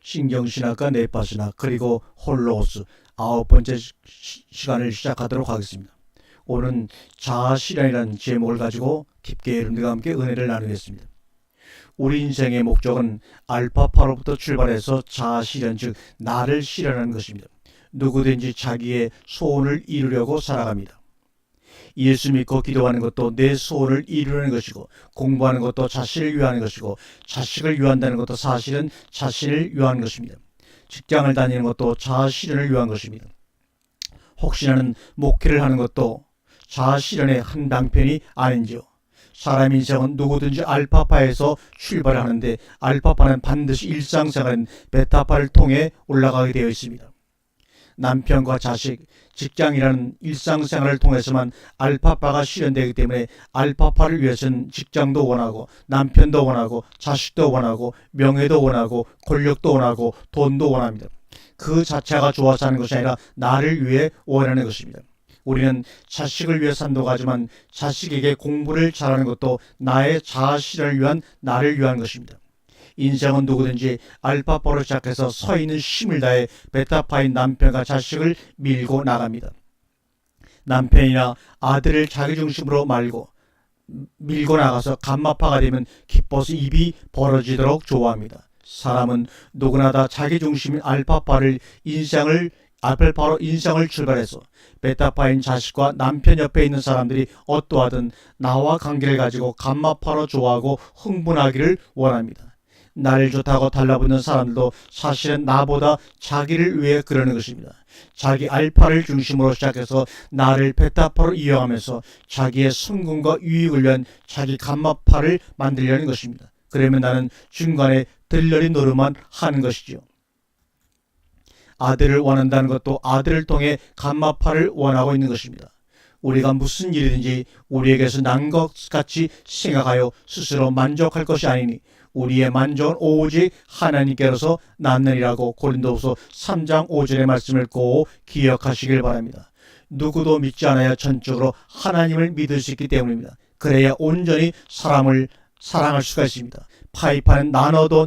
신경신학과 네파스나 그리고 홀로오스 9번째 시간을 시작하도록 하겠습니다. 오늘은 자아실현이라는 제목을 가지고 깊게 여러분들과 함께 은혜를 나누겠습니다. 우리 인생의 목적은 알파파로부터 출발해서 자아실현, 즉 나를 실현하는 것입니다. 누구든지 자기의 소원을 이루려고 살아갑니다. 예수 믿고 기도하는 것도 내 소원을 이루는 것이고, 공부하는 것도 자신을 위하는 것이고, 자식을 위한다는 것도 사실은 자신을 위한 것입니다. 직장을 다니는 것도 자아실현을 위한 것입니다. 혹시나는 목회를 하는 것도 자아실현의 한 방편이 아닌지요. 사람 인생은 누구든지 알파파에서 출발하는데, 알파파는 반드시 일상생활은 베타파를 통해 올라가게 되어 있습니다. 남편과 자식, 직장이라는 일상생활을 통해서만 알파파가 실현되기 때문에 알파파를 위해서는 직장도 원하고, 남편도 원하고, 자식도 원하고, 명예도 원하고, 권력도 원하고, 돈도 원합니다. 그 자체가 좋아서 하는 것이 아니라 나를 위해 원하는 것입니다. 우리는 자식을 위해 산도하지만 자식에게 공부를 잘하는 것도 나의 자아실현을 위한, 나를 위한 것입니다. 인생은 누구든지 알파파로 시작해서 서 있는 힘을 다해 베타파인 남편과 자식을 밀고 나갑니다. 남편이나 아들을 자기중심으로 밀고 나가서 감마파가 되면 기뻐서 입이 벌어지도록 좋아합니다. 사람은 누구나 다 자기중심인 알파파로 인생을 출발해서 베타파인 자식과 남편 옆에 있는 사람들이 어떠하든 나와 관계를 가지고 감마파로 좋아하고 흥분하기를 원합니다. 나를 좋다고 달라붙는 사람들도 사실은 나보다 자기를 위해 그러는 것입니다. 자기 알파를 중심으로 시작해서 나를 베타파로 이용하면서 자기의 성공과 유익을 위한 자기 감마파를 만들려는 것입니다. 그러면 나는 중간에 들러리 노릇만 하는 것이지요. 아들을 원한다는 것도 아들을 통해 감마파를 원하고 있는 것입니다. 우리가 무슨 일이든지 우리에게서 난 것 같이 생각하여 스스로 만족할 것이 아니니 우리의 만족은 오직 하나님께로서 났느니라고 고린도후서 3장 5절의 말씀을 꼭 기억하시길 바랍니다. 누구도 믿지 않아야 전적으로 하나님을 믿을 수 있기 때문입니다. 그래야 온전히 사람을 사랑할 수가 있습니다. 파이파는 나눠도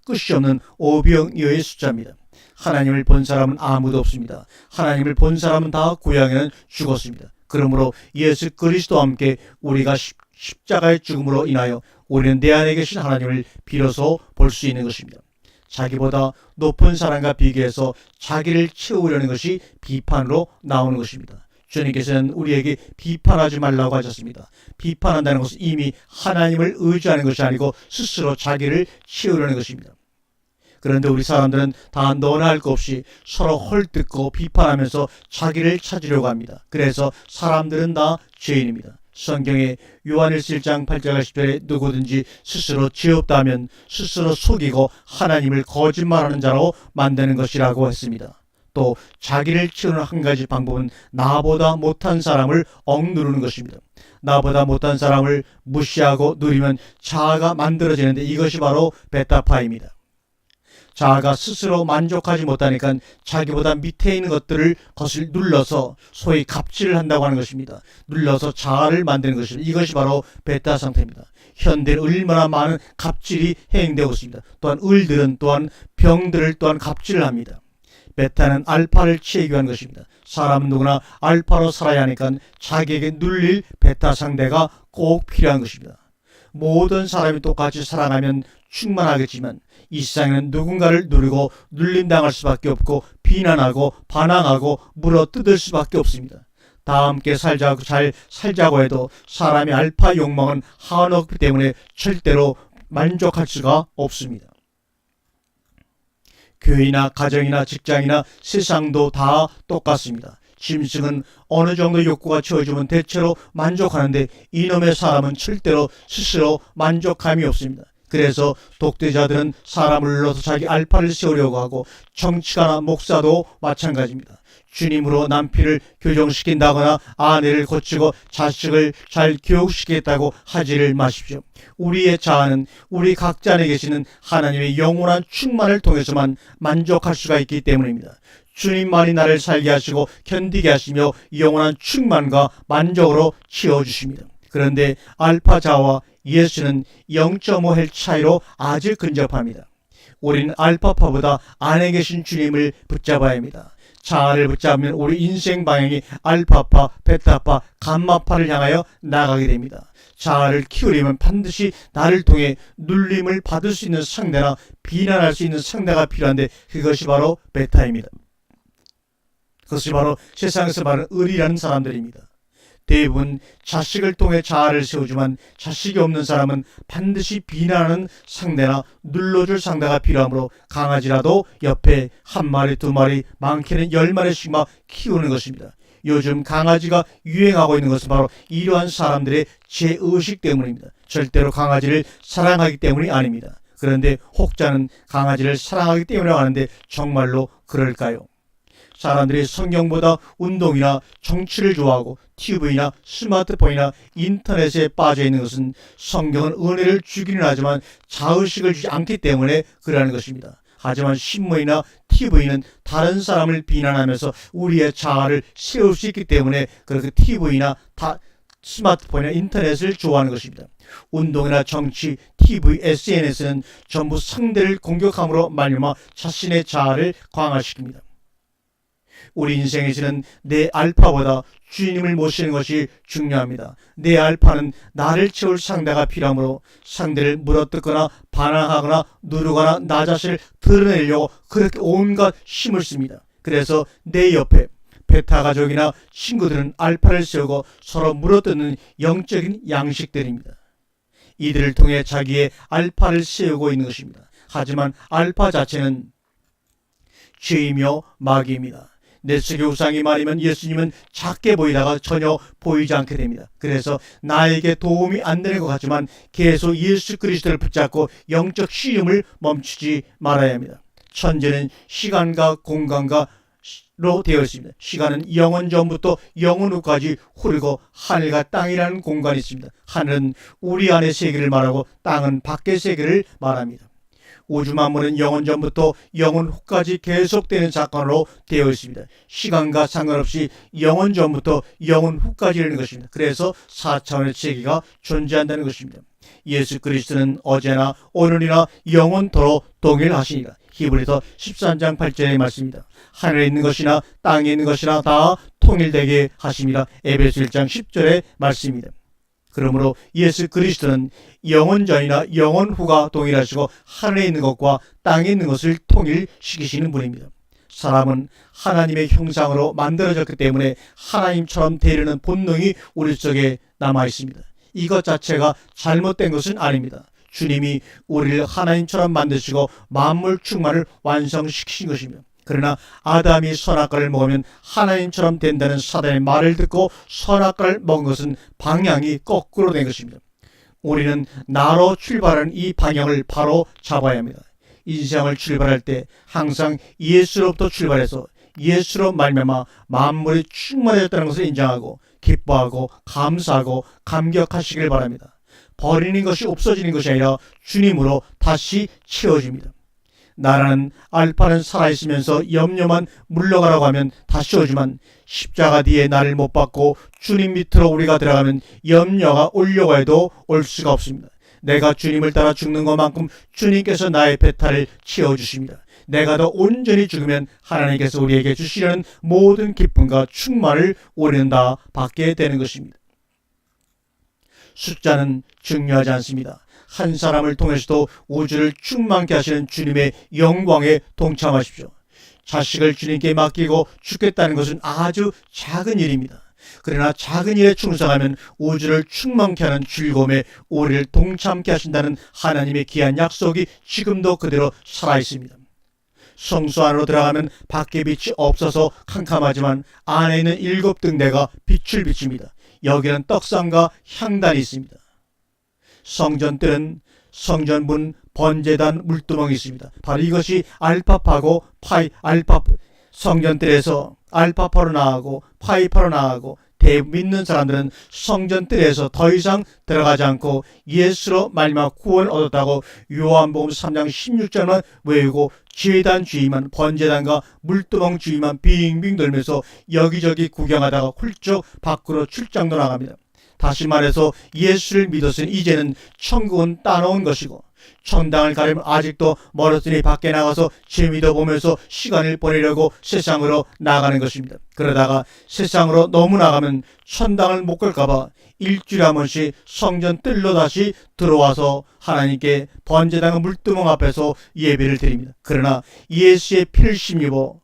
끝이 없는 오병이어의 숫자입니다. 하나님을 본 사람은 아무도 없습니다. 하나님을 본 사람은 다 고향에는 죽었습니다. 그러므로 예수 그리스도와 함께 우리가 십자가의 죽음으로 인하여 우리는 내 안에 계신 하나님을 비로소 볼 수 있는 것입니다. 자기보다 높은 사람과 비교해서 자기를 채우려는 것이 비판으로 나오는 것입니다. 주님께서는 우리에게 비판하지 말라고 하셨습니다. 비판한다는 것은 이미 하나님을 의지하는 것이 아니고 스스로 자기를 채우려는 것입니다. 그런데 우리 사람들은 다 너나 할 것 없이 서로 헐뜯고 비판하면서 자기를 찾으려고 합니다. 그래서 사람들은 다 죄인입니다. 성경에 요한일서 1장 8절 10절에 누구든지 스스로 죄 없다 하면 스스로 속이고 하나님을 거짓말하는 자로 만드는 것이라고 했습니다. 또 자기를 채우는 한 가지 방법은 나보다 못한 사람을 억누르는 것입니다. 나보다 못한 사람을 무시하고 누리면 자아가 만들어지는데 이것이 바로 베타파입니다. 자아가 스스로 만족하지 못하니까 자기보다 밑에 있는 것을 눌러서 소위 갑질을 한다고 하는 것입니다. 눌러서 자아를 만드는 것입니다. 이것이 바로 베타 상태입니다. 현대는 얼마나 많은 갑질이 행행되고 있습니다. 또한 을들은 또한 병들을 또한 갑질을 합니다. 베타는 알파를 취하기 위한 것입니다. 사람은 누구나 알파로 살아야 하니까 자기에게 눌릴 베타 상대가 꼭 필요한 것입니다. 모든 사람이 똑같이 살아가면 충만하겠지만 이 세상에는 누군가를 누르고 눌림당할 수밖에 없고 비난하고 반항하고 물어뜯을 수밖에 없습니다. 다 함께 잘 살자고 해도 사람의 알파 욕망은 한없기 때문에 절대로 만족할 수가 없습니다. 교회나 가정이나 직장이나 세상도 다 똑같습니다. 짐승은 어느 정도 욕구가 채워지면 대체로 만족하는데 이놈의 사람은 절대로 스스로 만족함이 없습니다. 그래서 독재자들은 사람을 눌러서 자기 알파를 세우려고 하고 정치가나 목사도 마찬가지입니다. 주님으로 남편을 교정시킨다거나 아내를 고치고 자식을 잘 교육시키겠다고 하지를 마십시오. 우리의 자아는 우리 각자 안에 계시는 하나님의 영원한 충만을 통해서만 만족할 수가 있기 때문입니다. 주님만이 나를 살게 하시고 견디게 하시며 영원한 충만과 만족으로 채워주십니다. 그런데 알파 자아와 예수는 0.5헬 차이로 아주 근접합니다. 우리는 알파파보다 안에 계신 주님을 붙잡아야 합니다. 자아를 붙잡으면 우리 인생 방향이 알파파, 베타파, 감마파를 향하여 나가게 됩니다. 자아를 키우려면 반드시 나를 통해 눌림을 받을 수 있는 상대나 비난할 수 있는 상대가 필요한데, 그것이 바로 베타입니다. 그것이 바로 세상에서 말하는 을이라는 사람들입니다. 대부분 자식을 통해 자아를 세우지만 자식이 없는 사람은 반드시 비난하는 상대나 눌러줄 상대가 필요하므로 강아지라도 옆에 한 마리, 두 마리, 많게는 10마리씩 막 키우는 것입니다. 요즘 강아지가 유행하고 있는 것은 바로 이러한 사람들의 죄의식 때문입니다. 절대로 강아지를 사랑하기 때문이 아닙니다. 그런데 혹자는 강아지를 사랑하기 때문에 하는데 정말로 그럴까요? 사람들이 성경보다 운동이나 정치를 좋아하고 TV나 스마트폰이나 인터넷에 빠져 있는 것은 성경은 은혜를 주기는 하지만 자의식을 주지 않기 때문에 그러는 것입니다. 하지만 신문이나 TV는 다른 사람을 비난하면서 우리의 자아를 세울 수 있기 때문에 그렇게 TV나 스마트폰이나 인터넷을 좋아하는 것입니다. 운동이나 정치, TV, SNS는 전부 상대를 공격함으로 말미암아 자신의 자아를 강화시킵니다. 우리 인생에서는 내 알파보다 주님을 모시는 것이 중요합니다. 내 알파는 나를 채울 상대가 필요하므로 상대를 물어뜯거나 반항하거나 누르거나 나 자신을 드러내려고 그렇게 온갖 힘을 씁니다. 그래서 내 옆에 베타 가족이나 친구들은 알파를 세우고 서로 물어뜯는 영적인 양식들입니다. 이들을 통해 자기의 알파를 세우고 있는 것입니다. 하지만 알파 자체는 죄이며 마귀입니다. 내 속에 우상이 많으면 예수님은 작게 보이다가 전혀 보이지 않게 됩니다. 그래서 나에게 도움이 안 되는 것 같지만 계속 예수 그리스도를 붙잡고 영적 시름을 멈추지 말아야 합니다. 천재는 시간과 공간과 로 되어 있습니다. 시간은 영원 전부터 영원 후까지 흐르고 하늘과 땅이라는 공간이 있습니다. 하늘은 우리 안의 세계를 말하고 땅은 밖의 세계를 말합니다. 우주 만물은 영원 전부터 영원 후까지 계속되는 사건으로 되어 있습니다. 시간과 상관없이 영원 전부터 영원 후까지라는 것입니다. 그래서 4차원의 세계가 존재한다는 것입니다. 예수 그리스도는 어제나 오늘이나 영원토록 동일하시니라. 히브리서 13장 8절의 말씀입니다. 하늘에 있는 것이나 땅에 있는 것이나 다 통일되게 하심이라. 에베소 1장 10절의 말씀입니다. 그러므로 예수 그리스도는 영원 전이나 영원 후가 동일하시고 하늘에 있는 것과 땅에 있는 것을 통일시키시는 분입니다. 사람은 하나님의 형상으로 만들어졌기 때문에 하나님처럼 되려는 본능이 우리 속에 남아 있습니다. 이것 자체가 잘못된 것은 아닙니다. 주님이 우리를 하나님처럼 만드시고 만물 충만을 완성시키신 것입니다. 그러나 아담이 선악과를 먹으면 하나님처럼 된다는 사단의 말을 듣고 선악과를 먹은 것은 방향이 거꾸로 된 것입니다. 우리는 나로 출발하는 이 방향을 바로 잡아야 합니다. 인생을 출발할 때 항상 예수로부터 출발해서 예수로 말미암아 만물이 충만해졌다는 것을 인정하고 기뻐하고 감사하고 감격하시길 바랍니다. 버리는 것이 없어지는 것이 아니라 주님으로 다시 채워집니다. 나라는 알파는 살아있으면서 염려만 물러가라고 하면 다시 오지만 십자가 뒤에 나를 못 받고 주님 밑으로 우리가 들어가면 염려가 오려고 해도 올 수가 없습니다. 내가 주님을 따라 죽는 것만큼 주님께서 나의 배탈을 채워주십니다. 내가 더 온전히 죽으면 하나님께서 우리에게 주시려는 모든 기쁨과 충만을 우리는 다 받게 되는 것입니다. 숫자는 중요하지 않습니다. 한 사람을 통해서도 우주를 충만케 하시는 주님의 영광에 동참하십시오. 자식을 주님께 맡기고 죽겠다는 것은 아주 작은 일입니다. 그러나 작은 일에 충성하면 우주를 충만케 하는 즐거움에 우리를 동참케 하신다는 하나님의 귀한 약속이 지금도 그대로 살아있습니다. 성소 안으로 들어가면 밖에 빛이 없어서 캄캄하지만 안에 있는 7등대가 빛을 비춥니다. 여기는 떡상과 향단이 있습니다. 성전들은 성전문 번제단 물두멍이 있습니다. 바로 이것이 알파파고 성전들에서 알파파로 나가고 파이파로 나가고 믿는 사람들은 성전들에서 더 이상 들어가지 않고 예수로 말미암아 구원을 얻었다고 요한복음 3장 16절만 외우고 제단 주위만 번제단과 물두멍 주위만 빙빙 돌면서 여기저기 구경하다가 훌쩍 밖으로 출장도 나갑니다. 다시 말해서 예수를 믿었으니 이제는 천국은 따놓은 것이고 천당을 가려면 아직도 멀었으니 밖에 나가서 재미도 보면서 시간을 보내려고 세상으로 나가는 것입니다. 그러다가 세상으로 너무 나가면 천당을 못 갈까봐 일주일에 한 번씩 성전 뜰로 다시 들어와서 하나님께 번제단과 물두멍 앞에서 예배를 드립니다. 그러나 예수의 피를 힘입어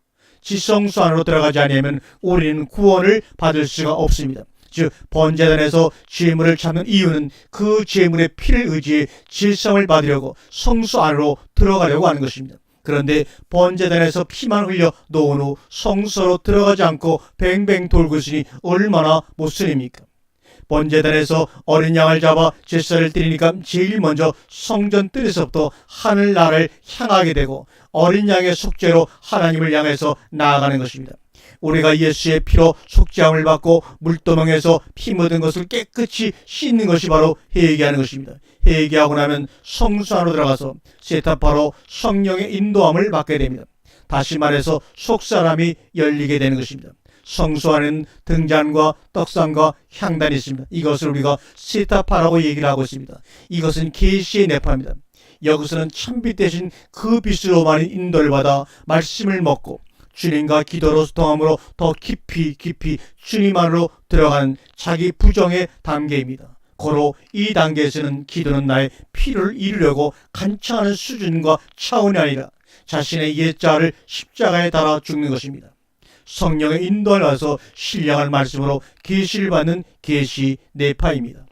지성소 안으로 들어가지 않으면 우리는 구원을 받을 수가 없습니다. 즉 번제단에서 제물을 잡는 이유는 그 제물의 피를 의지해 질성을 받으려고 성소 안으로 들어가려고 하는 것입니다. 그런데 번제단에서 피만 흘려 놓은 후 성소로 들어가지 않고 뱅뱅 돌고 있으니 얼마나 못쓰립니까? 번제단에서 어린 양을 잡아 제사를 드리니까 제일 먼저 성전 뜰에서부터 하늘나라를 향하게 되고 어린 양의 속죄로 하나님을 향해서 나아가는 것입니다. 우리가 예수의 피로 속죄함을 받고 물도멍에서 피 묻은 것을 깨끗이 씻는 것이 바로 회개하는 것입니다. 회개하고 나면 성소 안으로 들어가서 세타파로 성령의 인도함을 받게 됩니다. 다시 말해서 속사람이 열리게 되는 것입니다. 성소 안에는 등잔과 떡상과 향단이 있습니다. 이것을 우리가 세타파라고 얘기를 하고 있습니다. 이것은 계시의 내파입니다. 여기서는 참빛 대신 그 빛으로만 인도를 받아 말씀을 먹고 주님과 기도로 소통함으로 더 깊이 주님 안으로 들어가는 자기 부정의 단계입니다. 고로 이 단계에서는 기도는 나의 필요를 이루려고 간청하는 수준과 차원이 아니라 자신의 옛자를 십자가에 달아 죽는 것입니다. 성령의 인도를 받아서 신령한 말씀으로 계시를 받는 계시 내파입니다.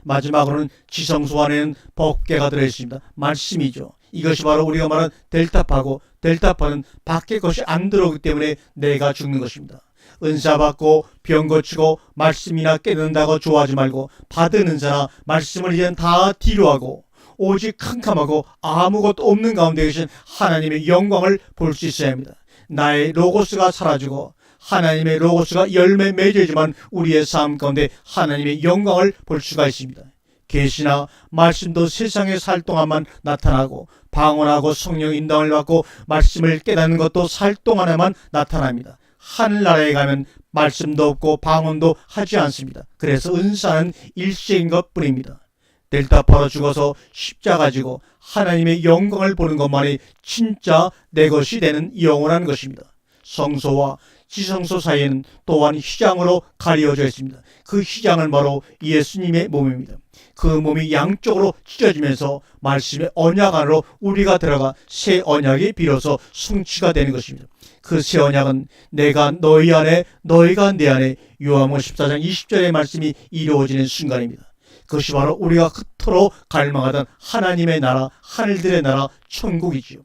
마지막으로는 지성소 안에는 법궤가 들어있습니다. 말씀이죠. 이것이 바로 우리가 말하는 델타파고 델타파는 밖의 것이 안 들어오기 때문에 내가 죽는 것입니다. 은사 받고 병 고치고 말씀이나 깨닫는다고 좋아하지 말고 받은 은사나 말씀을 이제는 다 뒤로하고 오직 캄캄하고 아무것도 없는 가운데 계신 하나님의 영광을 볼 수 있어야 합니다. 나의 로고스가 사라지고 하나님의 로고스가 열매 맺어야지만 우리의 삶 가운데 하나님의 영광을 볼 수가 있습니다. 계시나 말씀도 세상에 살 동안만 나타나고 방언하고 성령 인도를 받고 말씀을 깨닫는 것도 살 동안에만 나타납니다. 하늘나라에 가면 말씀도 없고 방언도 하지 않습니다. 그래서 은사는 일시인 것뿐입니다. 델타파로 죽어서 십자가 지고 하나님의 영광을 보는 것만이 진짜 내 것이 되는 영원한 것입니다. 성소와 지성소 사이에는 또한 휘장으로 가려져 있습니다. 그 휘장은 바로 예수님의 몸입니다. 그 몸이 양쪽으로 찢어지면서 말씀의 언약 안으로 우리가 들어가 새 언약이 비로소 성취가 되는 것입니다. 그 새 언약은 내가 너희 안에 너희가 내 안에 요한복음 14장 20절의 말씀이 이루어지는 순간입니다. 그것이 바로 우리가 그토록 갈망하던 하나님의 나라, 하늘들의 나라, 천국이지요.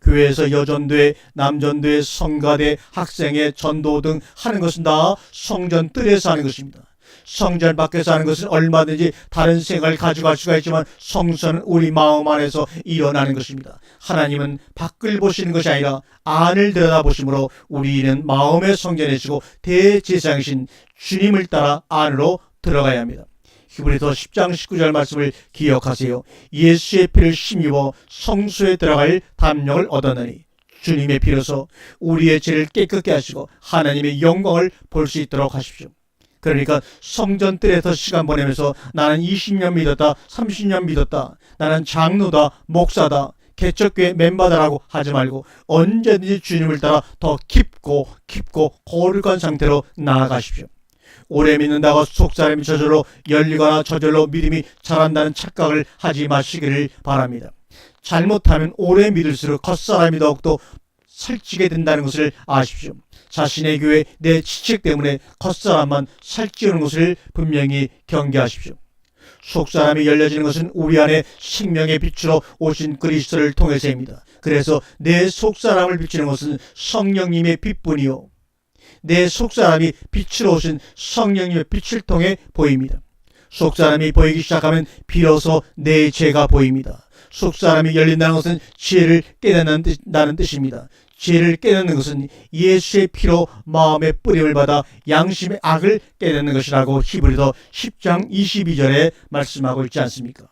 교회에서 여전도회, 남전도회, 성가대, 학생회, 전도 등 하는 것은 다 성전 뜰에서 하는 것입니다. 성전 밖에서 하는 것은 얼마든지 다른 생각을 가져갈 수가 있지만 성전은 우리 마음 안에서 일어나는 것입니다. 하나님은 밖을 보시는 것이 아니라 안을 들여다보심으로 우리는 마음의 성전이시고 대제사장이신 주님을 따라 안으로 들어가야 합니다. 히브리서 10장 19절 말씀을 기억하세요. 예수의 피를 힘입어 성소에 들어갈 담력을 얻었느니 주님의 피로서 우리의 죄를 깨끗게 하시고 하나님의 영광을 볼 수 있도록 하십시오. 그러니까 성전 뜰에서 시간 보내면서 나는 20년 믿었다, 30년 믿었다, 나는 장로다, 목사다, 개척교회 멤버다라고 하지 말고 언제든지 주님을 따라 더 깊고 거룩한 상태로 나아가십시오. 오래 믿는다고 속사람이 저절로 열리거나 저절로 믿음이 자란다는 착각을 하지 마시기를 바랍니다. 잘못하면 오래 믿을수록 겉사람이 더욱더 살찌게 된다는 것을 아십시오. 자신의 교회 내 지책 때문에 겉사람만 살찌우는 것을 분명히 경계하십시오. 속사람이 열려지는 것은 우리 안에 생명의 빛으로 오신 그리스도를 통해서입니다. 그래서 내 속사람을 비추는 것은 성령님의 빛뿐이요 내 속사람이 빛으로 오신 성령님의 빛을 통해 보입니다. 속사람이 보이기 시작하면 비로소 내 죄가 보입니다. 속사람이 열린다는 것은 죄를 깨닫는다는 뜻입니다. 죄를 깨닫는 것은 예수의 피로 마음의 뿌림을 받아 양심의 악을 깨닫는 것이라고 히브리서 10장 22절에 말씀하고 있지 않습니까?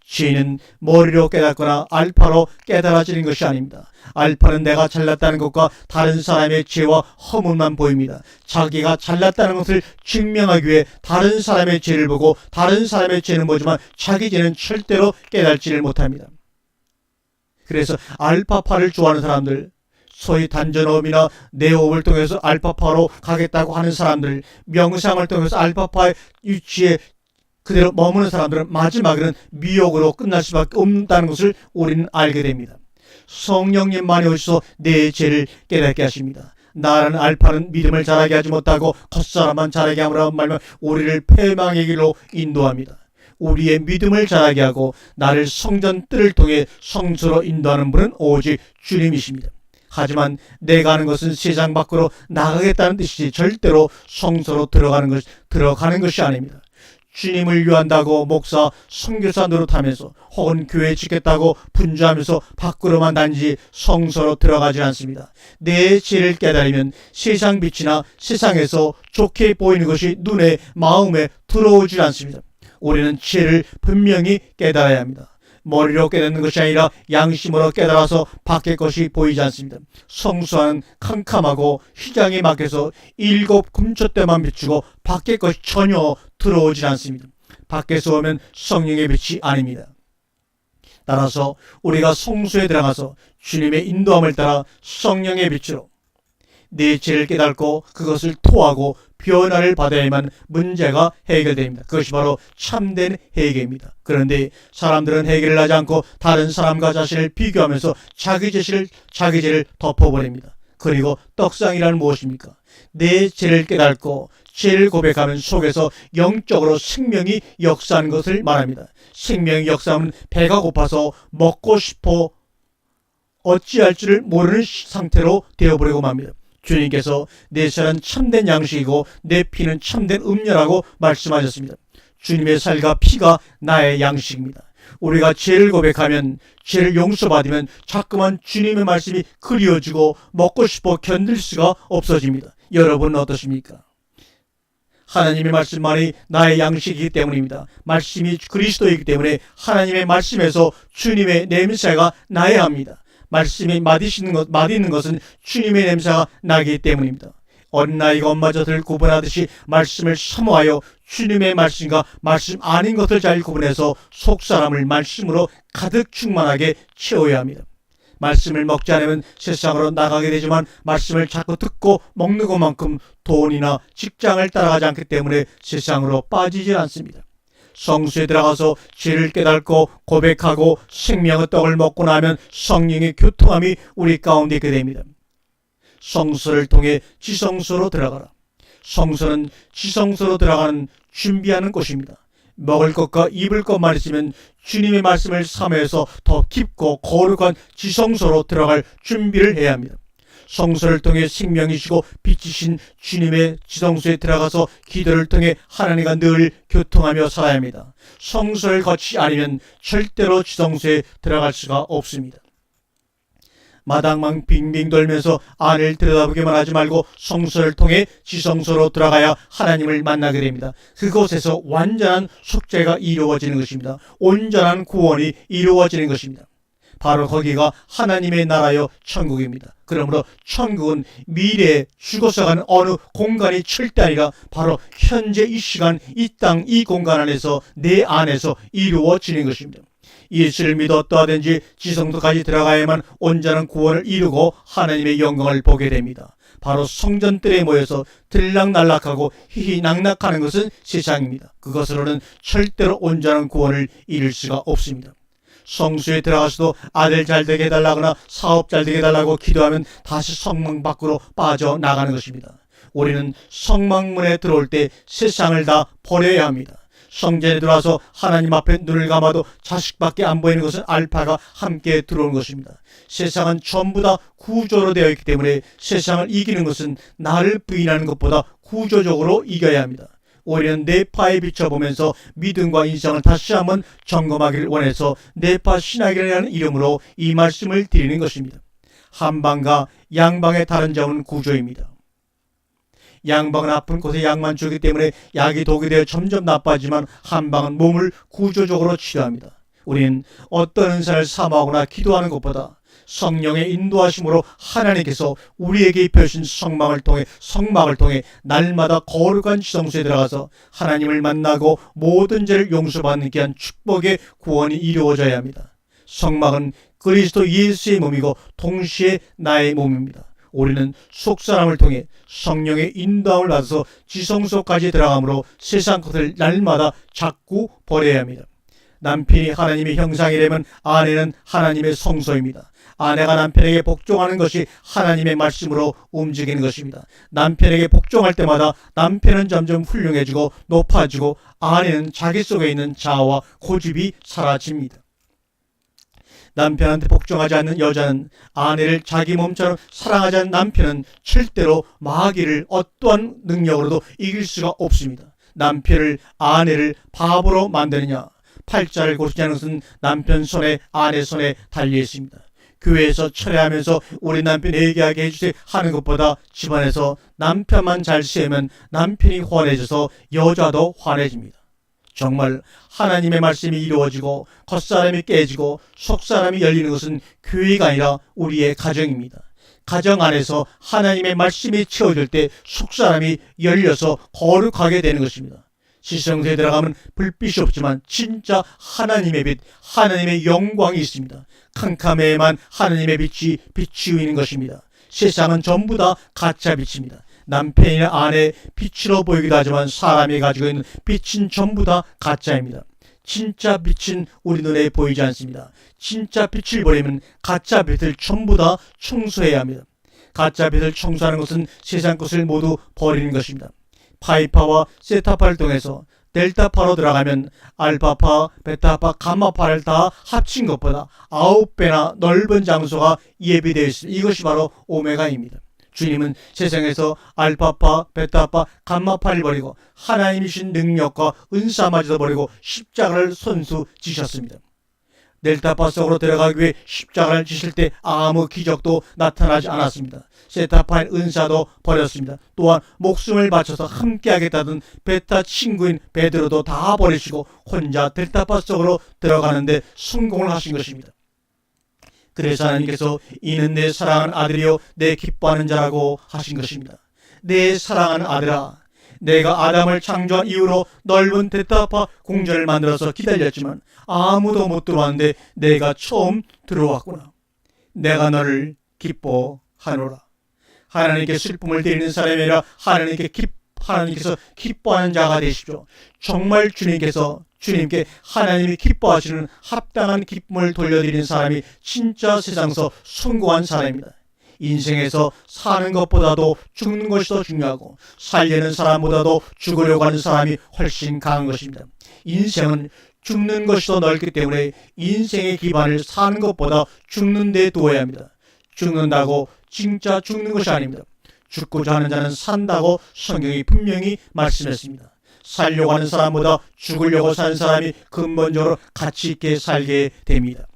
지혜는 머리로 깨닫거나 알파로 깨달아지는 것이 아닙니다. 알파는 내가 잘났다는 것과 다른 사람의 죄와 허물만 보입니다. 자기가 잘났다는 것을 증명하기 위해 다른 사람의 죄를 보고 다른 사람의 죄는 보지만 자기 죄는 절대로 깨닫지를 못합니다. 그래서 알파파를 좋아하는 사람들, 소위 단전호흡이나 내호흡을 통해서 알파파로 가겠다고 하는 사람들, 명상을 통해서 알파파의 위치에 그대로 머무는 사람들은 마지막에는 미혹으로 끝날 수밖에 없다는 것을 우리는 알게 됩니다. 성령님만이 오셔서 내 죄를 깨닫게 하십니다. 나라는 알파는 믿음을 자라게 하지 못하고 겉사람만 자라게 함으로 말면 우리를 패망의 길로 인도합니다. 우리의 믿음을 자라게 하고 나를 성전 뜰을 통해 성소로 인도하는 분은 오직 주님이십니다. 하지만 내가 하는 것은 세상 밖으로 나가겠다는 뜻이지 절대로 성소로 들어가는 것이 아닙니다. 주님을 위한다고 목사, 선교사 노릇하면서 혹은 교회 짓겠다고 분주하면서 밖으로만 단지 성소로 들어가지 않습니다. 내 죄를 깨달으면 세상 빛이나 세상에서 좋게 보이는 것이 눈에 마음에 들어오지 않습니다. 우리는 죄를 분명히 깨달아야 합니다. 머리로 깨닫는 것이 아니라 양심으로 깨달아서 밖의 것이 보이지 않습니다. 성수와는 캄캄하고 휘장이 막혀서 7 금초대만 비추고 밖의 것이 전혀 들어오지 않습니다. 밖에서 오면 성령의 빛이 아닙니다. 따라서 우리가 성수에 들어가서 주님의 인도함을 따라 성령의 빛으로 내 죄를 깨닫고 그것을 토하고 변화를 받아야만 문제가 해결됩니다. 그것이 바로 참된 회개입니다. 그런데 사람들은 회개를 하지 않고 다른 사람과 자신을 비교하면서 자기 죄를 덮어버립니다. 그리고 떡상이란 무엇입니까? 내 죄를 깨닫고 죄를 고백하면 속에서 영적으로 생명이 역사하는 것을 말합니다. 생명이 역사하면 배가 고파서 먹고 싶어 어찌할 줄을 모르는 상태로 되어버리고 맙니다. 주님께서 내 살은 참된 양식이고 내 피는 참된 음료라고 말씀하셨습니다. 주님의 살과 피가 나의 양식입니다. 우리가 죄를 고백하면 죄를 용서받으면 자꾸만 주님의 말씀이 그리워지고 먹고 싶어 견딜 수가 없어집니다. 여러분은 어떠십니까? 하나님의 말씀만이 나의 양식이기 때문입니다. 말씀이 그리스도이기 때문에 하나님의 말씀에서 주님의 냄새가 나야 합니다. 말씀이 맛있는 것은 주님의 냄새가 나기 때문입니다. 어린아이가 엄마 젖을 구분하듯이 말씀을 사모하여 주님의 말씀과 말씀 아닌 것을 잘 구분해서 속사람을 말씀으로 가득 충만하게 채워야 합니다. 말씀을 먹지 않으면 세상으로 나가게 되지만 말씀을 자꾸 듣고 먹는 것만큼 돈이나 직장을 따라가지 않기 때문에 세상으로 빠지지 않습니다. 성수에 들어가서 죄를 깨닫고 고백하고 생명의 떡을 먹고 나면 성령의 교통함이 우리 가운데 있게 됩니다. 성수를 통해 지성소로 들어가라. 성소는 지성소로 들어가는 준비하는 곳입니다. 먹을 것과 입을 것만 있으면 주님의 말씀을 사모해서 더 깊고 거룩한 지성소로 들어갈 준비를 해야 합니다. 성소를 통해 생명이시고 빛이신 주님의 지성소에 들어가서 기도를 통해 하나님과 늘 교통하며 살아야 합니다. 성소를 거치지 않으면 절대로 지성소에 들어갈 수가 없습니다. 마당만 빙빙 돌면서 안을 들여다보기만 하지 말고 성소를 통해 지성소로 들어가야 하나님을 만나게 됩니다. 그곳에서 완전한 속죄가 이루어지는 것입니다. 온전한 구원이 이루어지는 것입니다. 바로 거기가 하나님의 나라여 천국입니다. 그러므로 천국은 미래에 죽어서 가는 어느 공간이 절대 아니라 바로 현재 이 시간 이 땅 이 공간 안에서 내 안에서 이루어지는 것입니다. 예수를 믿어 어떠하든지 지성소까지 들어가야만 온전한 구원을 이루고 하나님의 영광을 보게 됩니다. 바로 성전뜰에 모여서 들락날락하고 희희낙낙하는 것은 세상입니다. 그것으로는 절대로 온전한 구원을 이룰 수가 없습니다. 성수에 들어가서도 아들 잘되게 해달라거나 사업 잘되게 해달라고 기도하면 다시 성막 밖으로 빠져나가는 것입니다. 우리는 성막문에 들어올 때 세상을 다 버려야 합니다. 성전에 들어와서 하나님 앞에 눈을 감아도 자식밖에 안 보이는 것은 알파가 함께 들어오는 것입니다. 세상은 전부 다 구조로 되어 있기 때문에 세상을 이기는 것은 나를 부인하는 것보다 구조적으로 이겨야 합니다. 우리는 뇌파에 비춰보면서 믿음과 인성을 다시 한번 점검하기를 원해서 뇌파 신학이라는 이름으로 이 말씀을 드리는 것입니다. 한방과 양방의 다른 점은 구조입니다. 양방은 아픈 곳에 약만 주기 때문에 약이 독이 되어 점점 나빠지만 한방은 몸을 구조적으로 치료합니다. 우리는 어떤 은사를 사모하거나 기도하는 것보다 성령의 인도하심으로 하나님께서 우리에게 입혀주신 성막을 통해 날마다 거룩한 지성소에 들어가서 하나님을 만나고 모든 죄를 용서받는 귀한 축복의 구원이 이루어져야 합니다. 성막은 그리스도 예수의 몸이고 동시에 나의 몸입니다. 우리는 속사람을 통해 성령의 인도함을 받아서 지성소까지 들어가므로 세상 것을 날마다 자꾸 버려야 합니다. 남편이 하나님의 형상이라면 아내는 하나님의 성소입니다. 아내가 남편에게 복종하는 것이 하나님의 말씀으로 움직이는 것입니다. 남편에게 복종할 때마다 남편은 점점 훌륭해지고 높아지고 아내는 자기 속에 있는 자아와 고집이 사라집니다. 남편한테 복종하지 않는 여자는 아내를 자기 몸처럼 사랑하지 않는 남편은 절대로 마귀를 어떠한 능력으로도 이길 수가 없습니다. 남편을 아내를 바보로 만드느냐, 팔자를 고치지 않는 것은 남편 손에 아내 손에 달려 있습니다. 교회에서 철회하면서 우리 남편 얘기하게 해주세요 하는 것보다 집안에서 남편만 잘 세우면 남편이 환해져서 여자도 환해집니다. 정말 하나님의 말씀이 이루어지고 겉사람이 깨지고 속사람이 열리는 것은 교회가 아니라 우리의 가정입니다. 가정 안에서 하나님의 말씀이 채워질 때 속사람이 열려서 거룩하게 되는 것입니다. 지성소에 들어가면 불빛이 없지만 진짜 하나님의 빛, 하나님의 영광이 있습니다. 캄캄해만 하나님의 빛이 비추이는 것입니다. 세상은 전부 다 가짜 빛입니다. 남편이나 아내 빛으로 보이기도 하지만 사람이 가지고 있는 빛은 전부 다 가짜입니다. 진짜 빛은 우리 눈에 보이지 않습니다. 진짜 빛을 보려면 가짜 빛을 전부 다 청소해야 합니다. 가짜 빛을 청소하는 것은 세상 것을 모두 버리는 것입니다. 파이파와 세타파를 통해서 델타파로 들어가면 알파파, 베타파, 감마파를 다 합친 것보다 9배나 넓은 장소가 예비되어 있습니다. 이것이 바로 오메가입니다. 주님은 세상에서 알파파, 베타파, 감마파를 버리고 하나님이 주신 능력과 은사마저도 버리고 십자가를 손수 지셨습니다. 델타파 속으로 들어가기 위해 십자가를 지실 때 아무 기적도 나타나지 않았습니다. 세타파의 은사도 버렸습니다. 또한 목숨을 바쳐서 함께하겠다던 베타 친구인 베드로도 다 버리시고 혼자 델타파 속으로 들어가는데 성공을 하신 것입니다. 그래서 하나님께서 이는 내 사랑하는 아들이요 내 기뻐하는 자라고 하신 것입니다. 내 사랑하는 아들아, 내가 아담을 창조한 이후로 넓은 델타파 궁전을 만들어서 기다렸지만 아무도 못 들어왔는데 내가 처음 들어왔구나. 내가 너를 기뻐하노라. 하나님께 슬픔을 드리는 사람이 아니라 하나님께서 기뻐하는 자가 되십시오. 정말 주님께 하나님이 기뻐하시는 합당한 기쁨을 돌려드리는 사람이 진짜 세상에서 성공한 사람입니다. 인생에서 사는 것보다도 죽는 것이 더 중요하고 살려는 사람보다도 죽으려고 하는 사람이 훨씬 강한 것입니다. 인생은 죽는 것이 더 넓기 때문에 인생의 기반을 사는 것보다 죽는 데 두어야 합니다. 죽는다고 진짜 죽는 것이 아닙니다. 죽고자 하는 자는 산다고 성경이 분명히 말씀했습니다. 살려고 하는 사람보다 죽으려고 사는 사람이 근본적으로 가치 있게 살게 됩니다.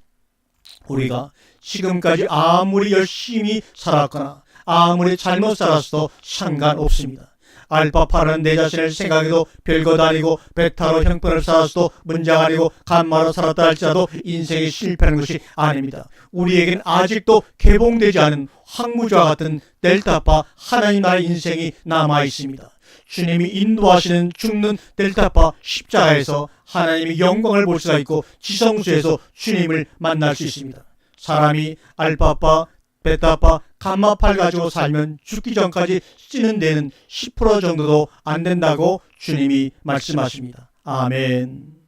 우리가 지금까지 아무리 열심히 살았거나 아무리 잘못 살았어도 상관없습니다. 알파파는 내 자신을 생각해도 별것 아니고 베타로 형편을 살았어도 문제가 아니고 감마로 살았다 할지라도 인생이 실패하는 것이 아닙니다. 우리에겐 아직도 개봉되지 않은 황무지와 같은 델타파 하나님 나라의 인생이 남아 있습니다. 주님이 인도하시는 죽는 델타파 십자가에서 하나님의 영광을 볼 수가 있고 지성소에서 주님을 만날 수 있습니다. 사람이 알파파, 베타파, 감마파를 가지고 살면 죽기 전까지 쓰는 데는 10% 정도도 안 된다고 주님이 말씀하십니다. 아멘.